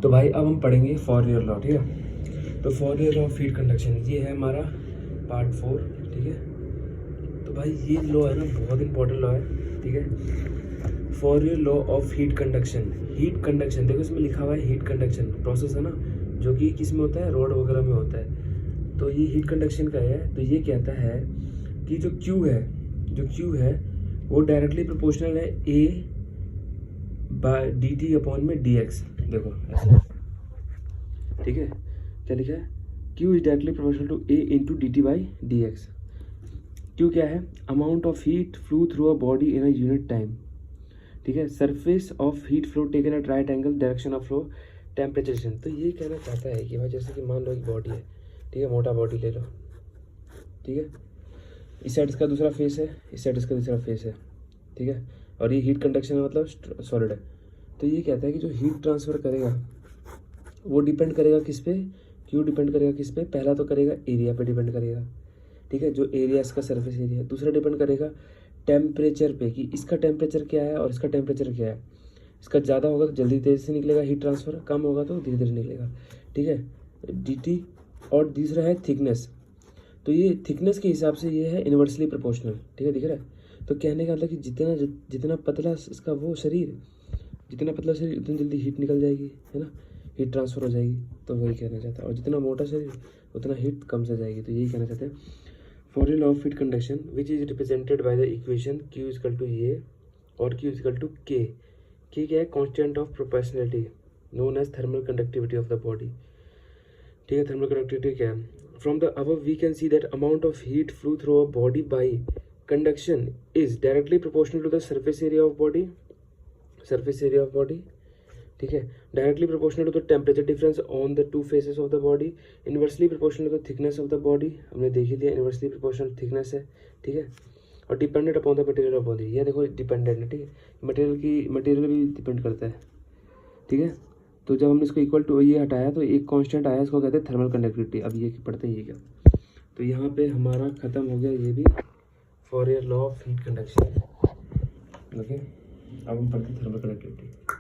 तो भाई अब हम पढ़ेंगे फॉरियर लॉ, ठीक है। तो फॉरियर लॉ ऑफ हीट कंडक्शन ये है हमारा पार्ट 4, ठीक है। तो भाई ये लॉ है ना बहुत इंपॉर्टेंट लॉ है, ठीक है। फॉरियर law of heat conduction, heat conduction देखो इसमें लिखा हुआ है हीट कंडक्शन प्रोसेस है ना, जो कि किस में होता है, रॉड वगैरह में होता है। तो ये हीट कंडक्शन का है। तो ये कहता है कि जो Q है वो डायरेक्टली प्रोपोर्शनल है A बाय dt अपॉन में dx। देखो ऐसे, ठीक है। क्या लिखा है, Q is directly proportional to A into dt by dx। Q क्या है, amount of heat flow through a body in a unit time, ठीक है। Surface of heat flow taken at right angle direction of flow temperature change. तो ये कहना चाहता है कि भाई जैसे कि मान लो एक बॉडी है, ठीक है, मोटा बॉडी ले लो, ठीक है। इस साइड इसका दूसरा फेस है, इस साइड इसका दूसरा फेस है, ठीक है। और ये हीट कंडक्शन मतलब सॉलिड है। तो ये कहता है कि जो हीट ट्रांसफ़र करेगा वो डिपेंड करेगा किस पे, क्यों डिपेंड करेगा किस पे, पहला तो करेगा एरिया पे डिपेंड करेगा, ठीक है, जो एरिया इसका सरफेस एरिया है। दूसरा डिपेंड करेगा टेम्परेचर पे कि इसका टेम्परेचर क्या है और इसका टेम्परेचर क्या है। इसका ज़्यादा होगा तो जल्दी तेज़ी से निकलेगा हीट ट्रांसफ़र, कम होगा तो धीरे धीरे निकलेगा, ठीक है, dt। और तीसरा है थिकनेस। तो ये थिकनेस के हिसाब से ये है इन्वर्सली प्रोपोर्शनल, ठीक है, दिख रहा है। तो कहने का मतलब कि जितना पतला इसका वो शरीर, जितना पतला शरीर उतनी जल्दी हीट निकल जाएगी, है ना, हीट ट्रांसफ़र हो जाएगी। तो वही कहना चाहता है। और जितना मोटा शरीर उतना हीट कम से जाएगी। तो यही कहना चाहते हैं। For law of heat conduction which is represented by the equation Q equal to ये और Q इजकल टू K। क्या है, constant of proportionality known as thermal conductivity of the body, ठीक है। थर्मल कंडक्टिविटी क्या है, from the above we can see that amount of heat flow through a body by conduction is directly proportional to the surface area of body, ठीक है। Directly proportional to the temperature difference on the two faces of the body, inversely proportional to the thickness of the body, हमने देख ही लिया inversely proportional thickness है, ठीक है। और dependent upon the material of body, ये देखो डिपेंडेंट है, ठीक है। मटेरियल भी डिपेंड करता है, ठीक है। तो जब हमने इसको इक्वल टू ये हटाया तो एक कांस्टेंट आया, इसको कहते हैं थर्मल कंडक्टिविटी। अब ये पढ़ते हैं ये क्या। तो यहाँ पे हमारा ख़त्म हो गया ये भी फॉरियर law of heat conduction, okay. अब हम पढ़ते हैं थर्मल कंडक्टिविटी।